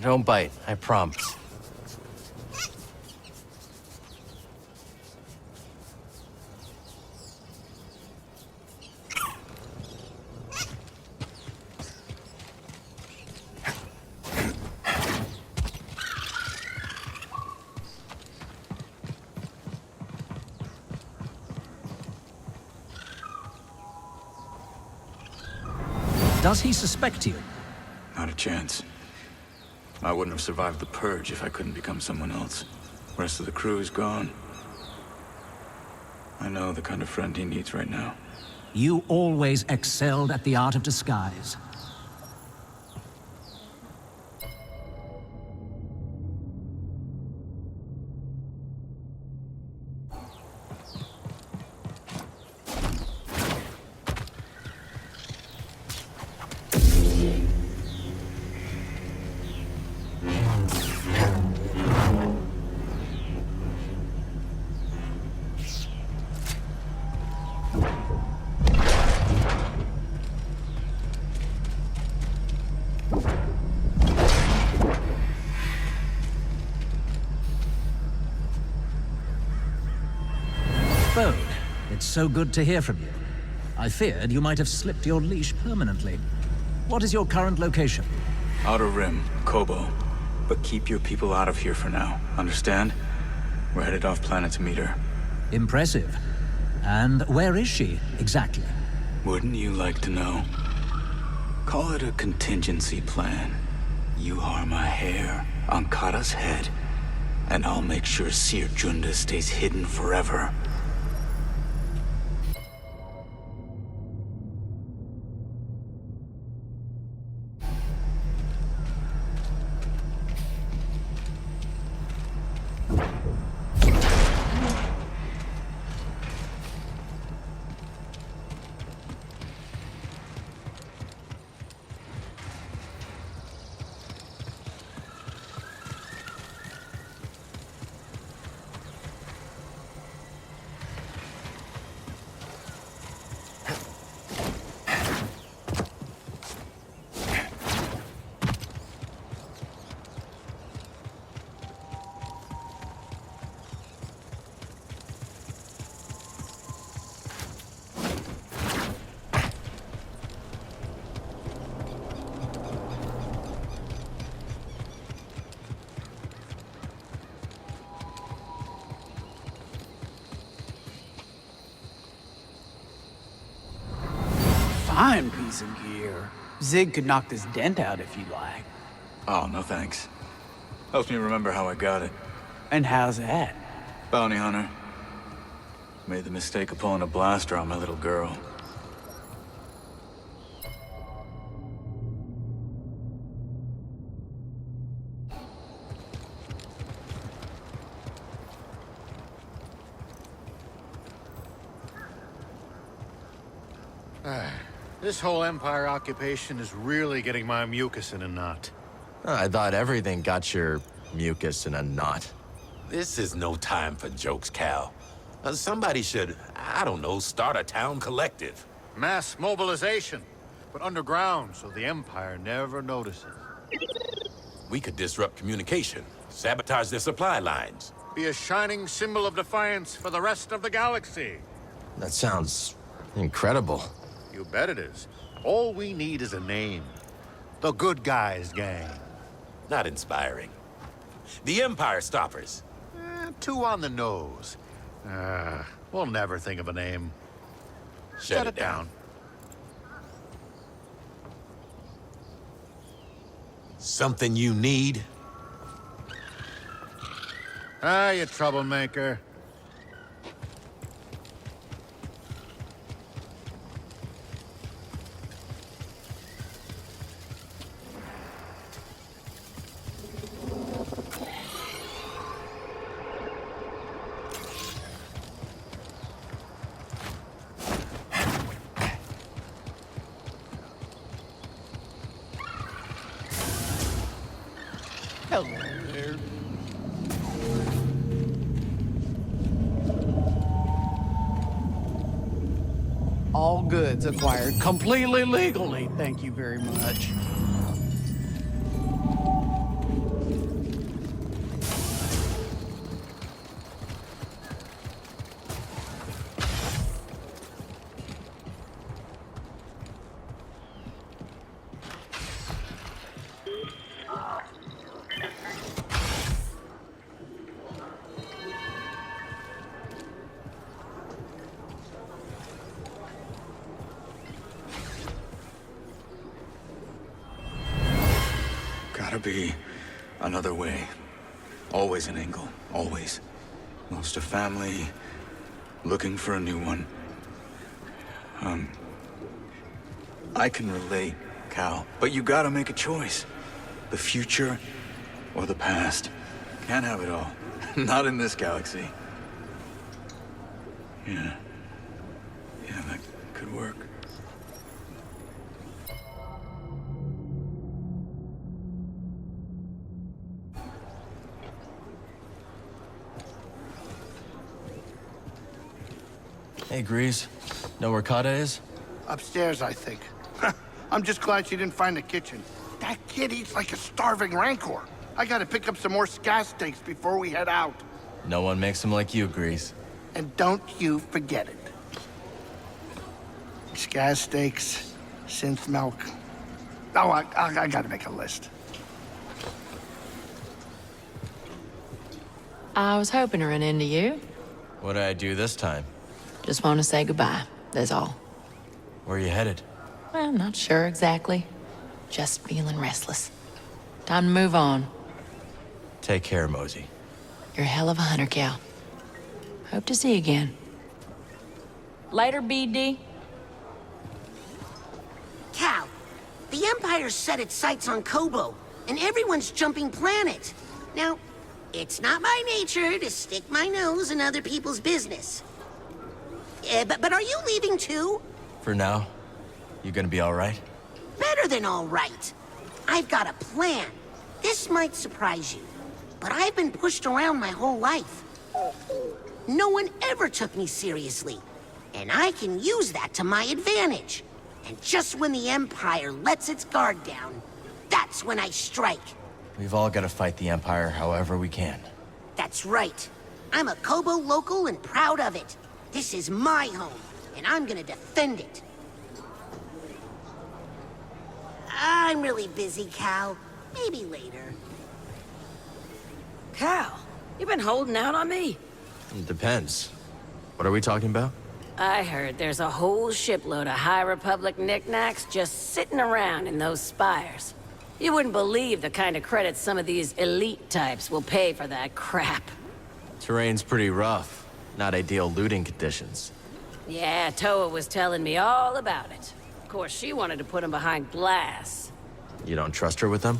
don't bite, I promise. Does he suspect you? Not a chance. I wouldn't have survived the purge if I couldn't become someone else. Rest of the crew is gone. I know the kind of friend he needs right now. You always excelled at the art of disguise. Bode, it's so good to hear from you. I feared you might have slipped your leash permanently. What is your current location? Outer Rim, Koboh. But keep your people out of here for now, understand? We're headed off planet to meet her. Impressive. And where is she, exactly? Wouldn't you like to know? Call it a contingency plan. You harm a hair on Kata's head, and I'll make sure Sir Junda stays hidden forever. Fine piece of gear. Zig could knock this dent out if you like. Oh, no thanks. Helps me remember how I got it. And how's that? Bounty hunter. Made the mistake of pulling a blaster on my little girl. This whole Empire occupation is really getting my mucus in a knot. I thought everything got your mucus in a knot. This is no time for jokes, Cal. Somebody should, I don't know, start a town collective. Mass mobilization, but underground so the Empire never notices. We could disrupt communication, sabotage their supply lines. Be a shining symbol of defiance for the rest of the galaxy. That sounds incredible. You bet it is. All we need is a name. The Good Guys Gang. Not inspiring. The Empire Stoppers. Too on the nose. We'll never think of a name. Shut it down. Something you need? You troublemaker. Hello there. All goods acquired completely legally. Thank you very much. be another way. Always an angle, always. Lost a family, looking for a new one. I can relate, Cal, but you gotta make a choice. The future or the past. Can't have it all. Not in this galaxy. Yeah, that could work. Hey, Grease. Know where Kata is? Upstairs, I think. I'm just glad she didn't find the kitchen. That kid eats like a starving rancor. I gotta pick up some more sky steaks before we head out. No one makes them like you, Grease. And don't you forget it. Sky steaks, synth milk. Oh, I gotta make a list. I was hoping to run into you. What did I do this time? Just want to say goodbye, that's all. Where are you headed? Well, not sure exactly. Just feeling restless. Time to move on. Take care, Mosey. You're a hell of a hunter, Cal. Hope to see you again. Later, BD. Cal, the Empire's set its sights on Koboh, and everyone's jumping planet. Now, it's not my nature to stick my nose in other people's business. But are you leaving too? For now. You gonna be all right? Better than all right. I've got a plan. This might surprise you, but I've been pushed around my whole life. No one ever took me seriously, and I can use that to my advantage. And just when the Empire lets its guard down, that's when I strike. We've all gotta fight the Empire however we can. That's right. I'm a Koboh local and proud of it. This is my home, and I'm gonna defend it. I'm really busy, Cal. Maybe later. Cal, you've been holding out on me. It depends. What are we talking about? I heard there's a whole shipload of High Republic knickknacks just sitting around in those spires. You wouldn't believe the kind of credits some of these elite types will pay for that crap. Terrain's pretty rough. Not ideal looting conditions. Yeah, Toa was telling me all about it. Of course, she wanted to put them behind glass. You don't trust her with them?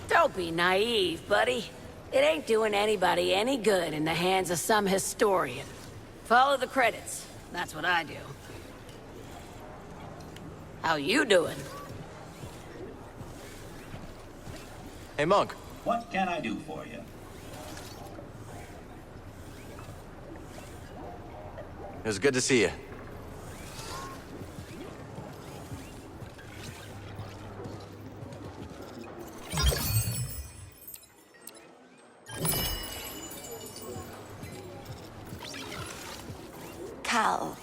Don't be naive, buddy. It ain't doing anybody any good in the hands of some historian. Follow the credits. That's what I do. How you doing? Hey, Monk. What can I do for you? It was good to see you. Cal.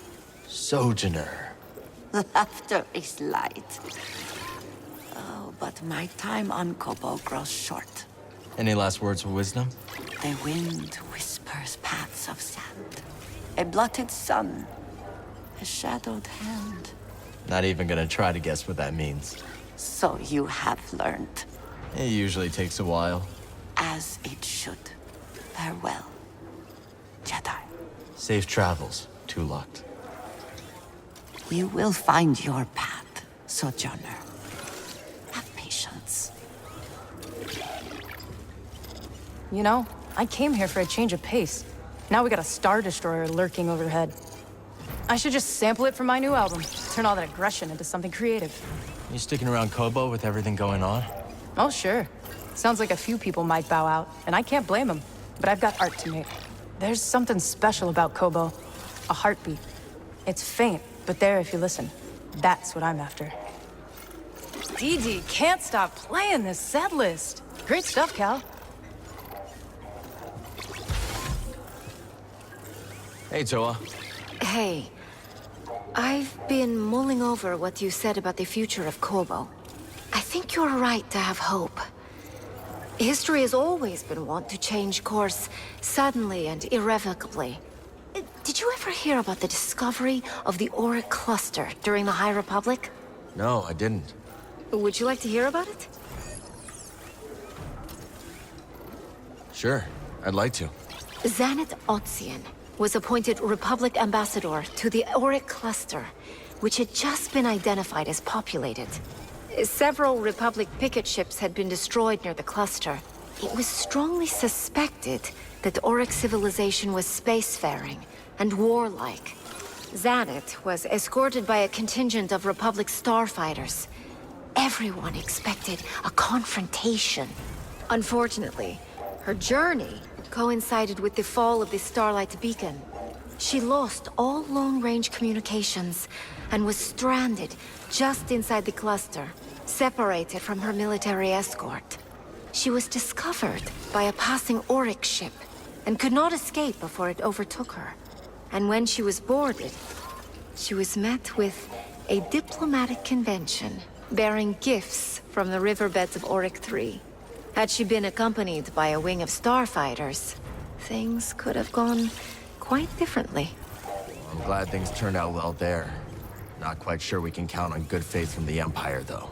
Sojourner. Laughter is light. Oh, but my time on Koboh grows short. Any last words of wisdom? The wind whispers paths of sand. A blotted sun. A shadowed hand. Not even gonna try to guess what that means. So you have learned. It usually takes a while. As it should. Farewell, Jedi. Safe travels, Tulakt. We will find your path, Sojourner. Have patience. You know, I came here for a change of pace. Now we got a Star Destroyer lurking overhead. I should just sample it for my new album. Turn all that aggression into something creative. You sticking around Koboh with everything going on? Oh, sure. Sounds like a few people might bow out, and I can't blame them. But I've got art to make. There's something special about Koboh. A heartbeat. It's faint, but there if you listen. That's what I'm after. DD can't stop playing this set list. Great stuff, Cal. Hey, Toa. Hey. I've been mulling over what you said about the future of Koboh. I think you're right to have hope. History has always been wont to change course suddenly and irrevocably. Did you ever hear about the discovery of the Auric Cluster during the High Republic? No, I didn't. Would you like to hear about it? Sure, I'd like to. Xanath Otzian was appointed Republic Ambassador to the Auric Cluster, which had just been identified as populated. Several Republic picket ships had been destroyed near the cluster. It was strongly suspected that Auric civilization was spacefaring and warlike. Xanath was escorted by a contingent of Republic starfighters. Everyone expected a confrontation. Unfortunately, her journey coincided with the fall of the Starlight Beacon. She lost all long-range communications and was stranded just inside the cluster, separated from her military escort. She was discovered by a passing Auric ship and could not escape before it overtook her. And when she was boarded, she was met with a diplomatic convention bearing gifts from the riverbeds of Auric 3. Had she been accompanied by a wing of starfighters, things could have gone quite differently. I'm glad things turned out well there. Not quite sure we can count on good faith from the Empire, though.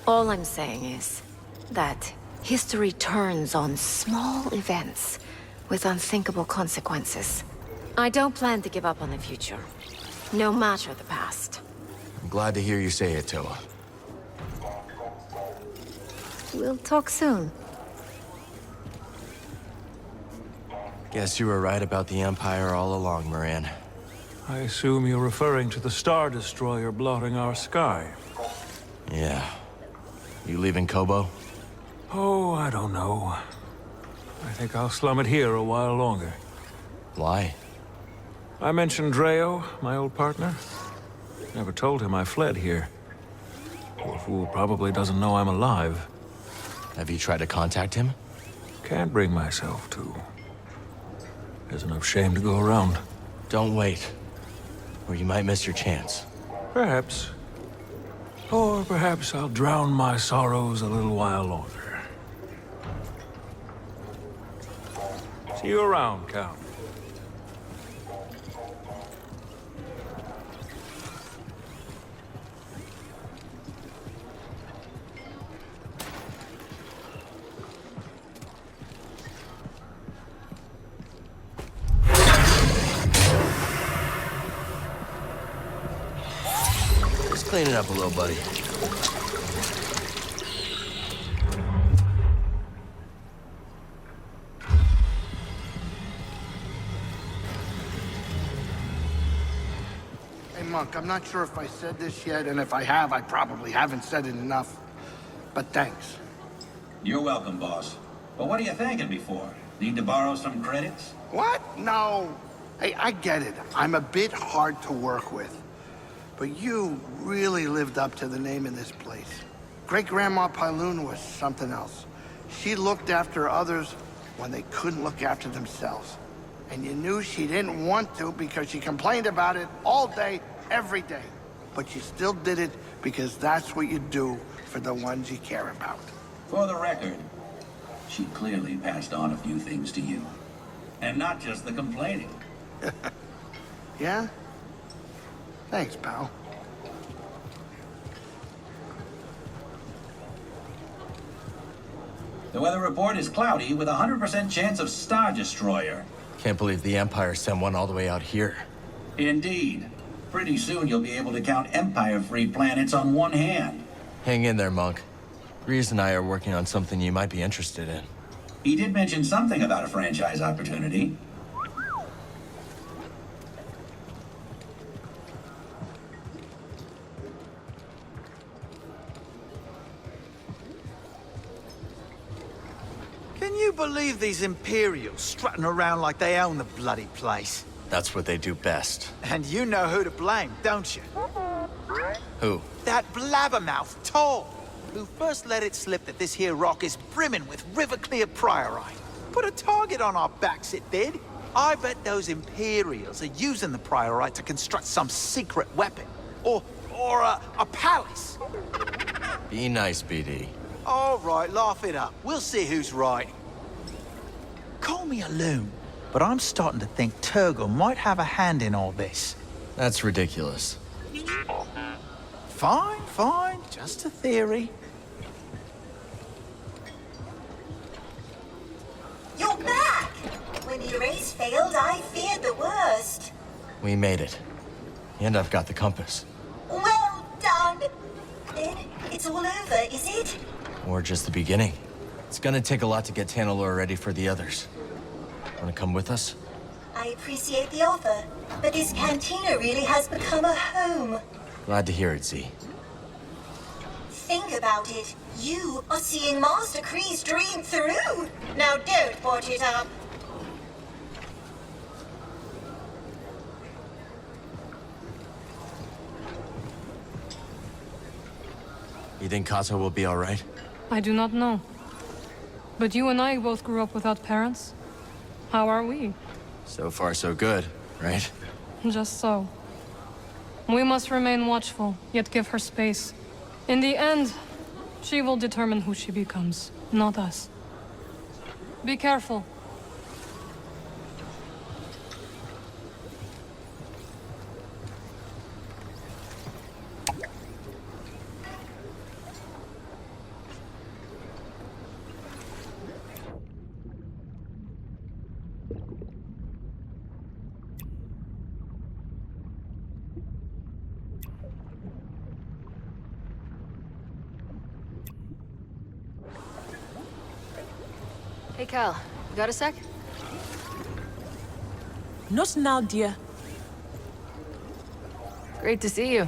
All I'm saying is that history turns on small events with unthinkable consequences. I don't plan to give up on the future, no matter the past. I'm glad to hear you say it, Toa. We'll talk soon. Guess you were right about the Empire all along, Moran. I assume you're referring to the Star Destroyer blotting our sky. Yeah. You leaving Koboh? Oh, I don't know. I think I'll slum it here a while longer. Why? I mentioned Dreo, my old partner. Never told him I fled here. Poor fool probably doesn't know I'm alive. Have you tried to contact him? Can't bring myself to. There's enough shame to go around. Don't wait, or you might miss your chance. Perhaps. Or perhaps I'll drown my sorrows a little while longer. See you around, Count. Clean it up a little, buddy. Hey, Monk, I'm not sure if I said this yet, and if I have, I probably haven't said it enough. But thanks. You're welcome, boss. But what are you thanking me for? Need to borrow some credits? What? No. Hey, I get it. I'm a bit hard to work with. But you really lived up to the name in this place. Great-Grandma Pyloon was something else. She looked after others when they couldn't look after themselves. And you knew she didn't want to because she complained about it all day, every day. But she still did it because that's what you do for the ones you care about. For the record, she clearly passed on a few things to you. And not just the complaining. Yeah? Thanks, pal. The weather report is cloudy with a 100% chance of Star Destroyer. Can't believe the Empire sent one all the way out here. Indeed. Pretty soon you'll be able to count Empire-free planets on one hand. Hang in there, Monk. Reese and I are working on something you might be interested in. He did mention something about a franchise opportunity. Can you believe these Imperials strutting around like they own the bloody place? That's what they do best. And you know who to blame, don't you? Who? That blabbermouth, Toll, who first let it slip that this here rock is brimming with river-clear priorite. Put a target on our backs, it did. I bet those Imperials are using the priorite to construct some secret weapon. Or a palace. Be nice, BD. All right, laugh it up. We'll see who's right. Call me a loon, but I'm starting to think Turgle might have a hand in all this. That's ridiculous. Fine, fine. Just a theory. You We made it. And I've got the compass. Well done! Then it's all over, is it? Or just the beginning. It's gonna take a lot to get Tanalor ready for the others. Wanna come with us? I appreciate the offer, but this cantina really has become a home. Glad to hear it, Z. Think about it. You are seeing Master Kree's dream through. Now don't watch it up. You think Kato will be alright? I do not know. But you and I both grew up without parents. How are we? So far, so good, right? Just so. We must remain watchful, yet give her space. In the end, she will determine who she becomes, not us. Be careful. Hey, Cal. You got a sec? Not now, dear. Great to see you.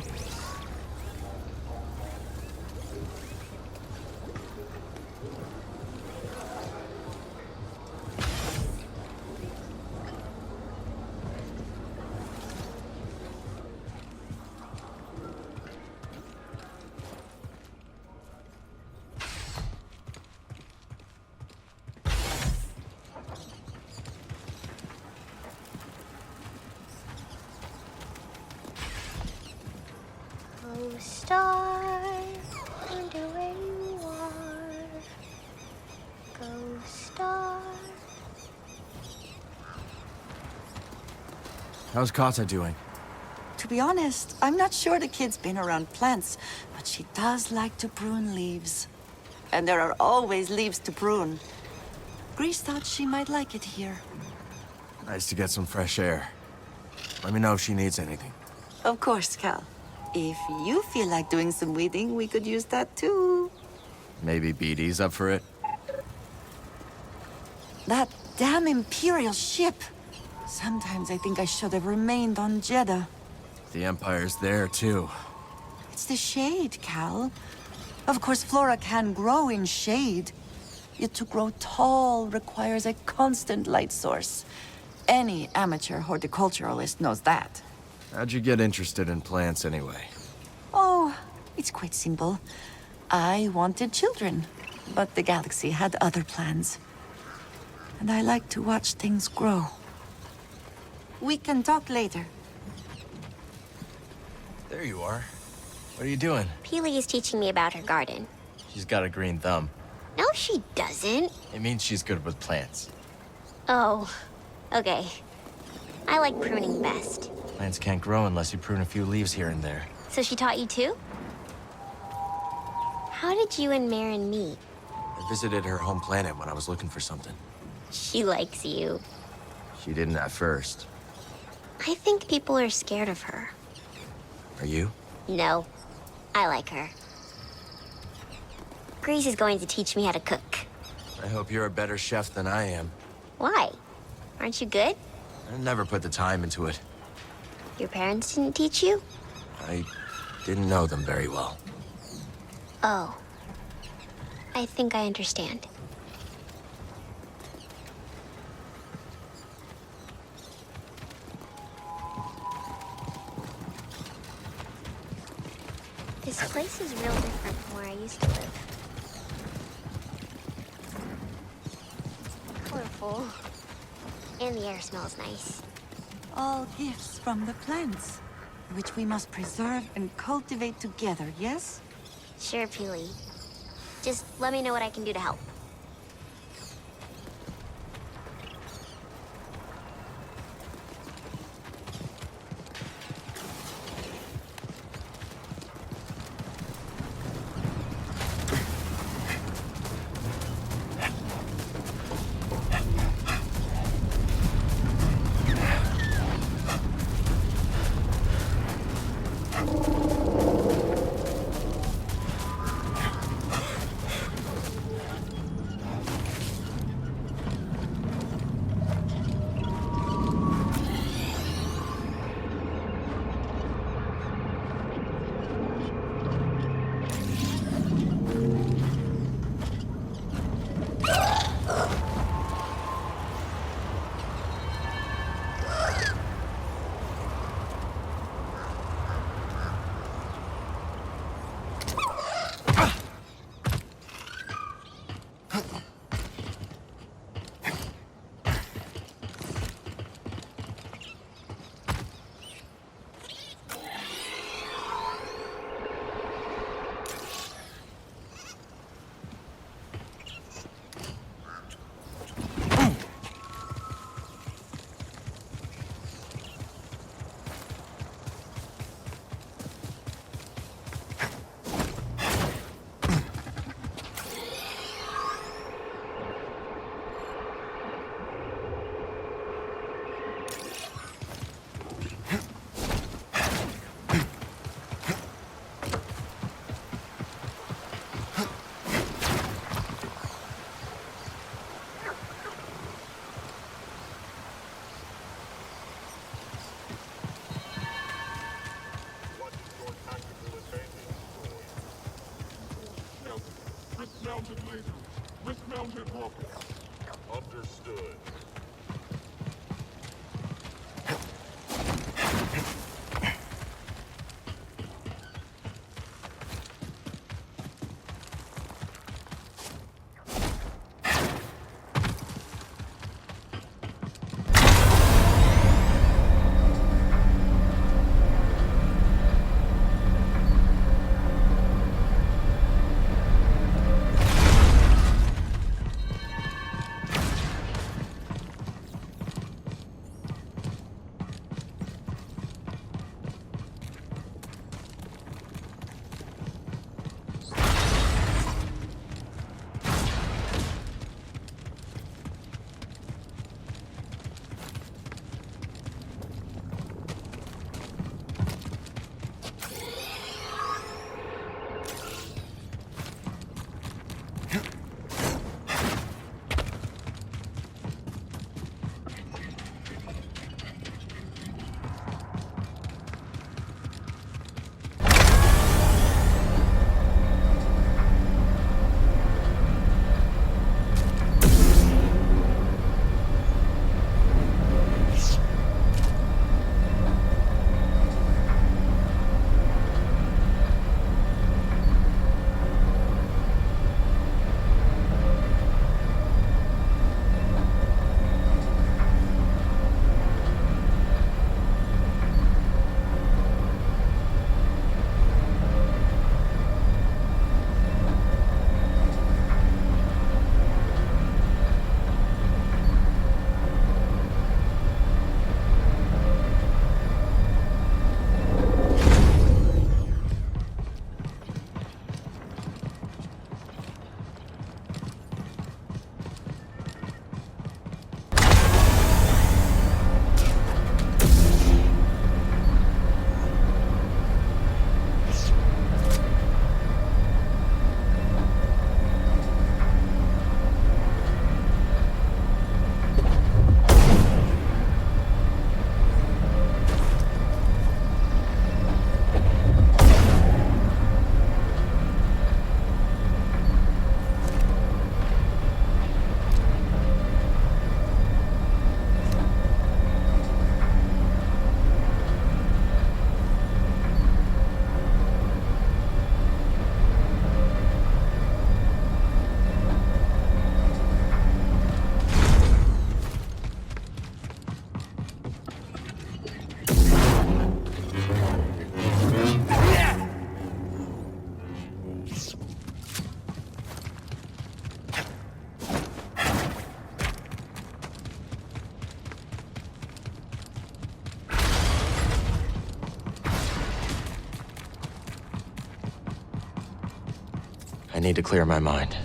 Oh, star, wonder where you are. Go, star. How's Kata doing? To be honest, I'm not sure the kid's been around plants, but she does like to prune leaves. And there are always leaves to prune. Grease thought she might like it here. Nice to get some fresh air. Let me know if she needs anything. Of course, Cal. If you feel like doing some weeding, we could use that too. Maybe BD's up for it? That damn Imperial ship. Sometimes I think I should have remained on Jeddah. The Empire's there, too. It's the shade, Cal. Of course, flora can grow in shade. Yet to grow tall requires a constant light source. Any amateur horticulturalist knows that. How'd you get interested in plants, anyway? Oh, it's quite simple. I wanted children, but the galaxy had other plans. And I like to watch things grow. We can talk later. There you are. What are you doing? Peely is teaching me about her garden. She's got a green thumb. No, she doesn't. It means she's good with plants. Oh, okay. I like pruning best. Plants can't grow unless you prune a few leaves here and there. So she taught you too? How did you and Marin meet? I visited her home planet when I was looking for something. She likes you. She didn't at first. I think people are scared of her. Are you? No, I like her. Grease is going to teach me how to cook. I hope you're a better chef than I am. Why? Aren't you good? I never put the time into it. Your parents didn't teach you? I didn't know them very well. Oh. I think I understand. This place is real different from where I used to live. Colorful. And the air smells nice. All gifts from the plants, which we must preserve and cultivate together, yes? Sure, Peely. Just let me know what I can do to help. mounted laser with mounted rockets. Understood. I need to clear my mind.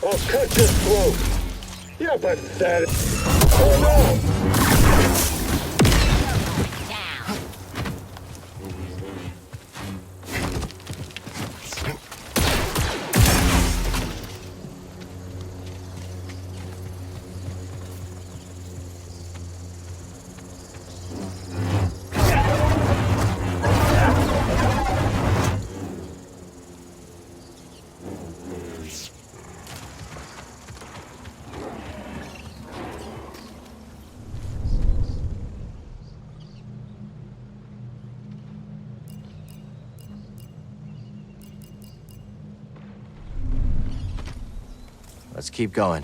I'll cut your throat. Yeah, but that... Oh no! Let's keep going.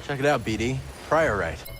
Check it out, BD. Priorite.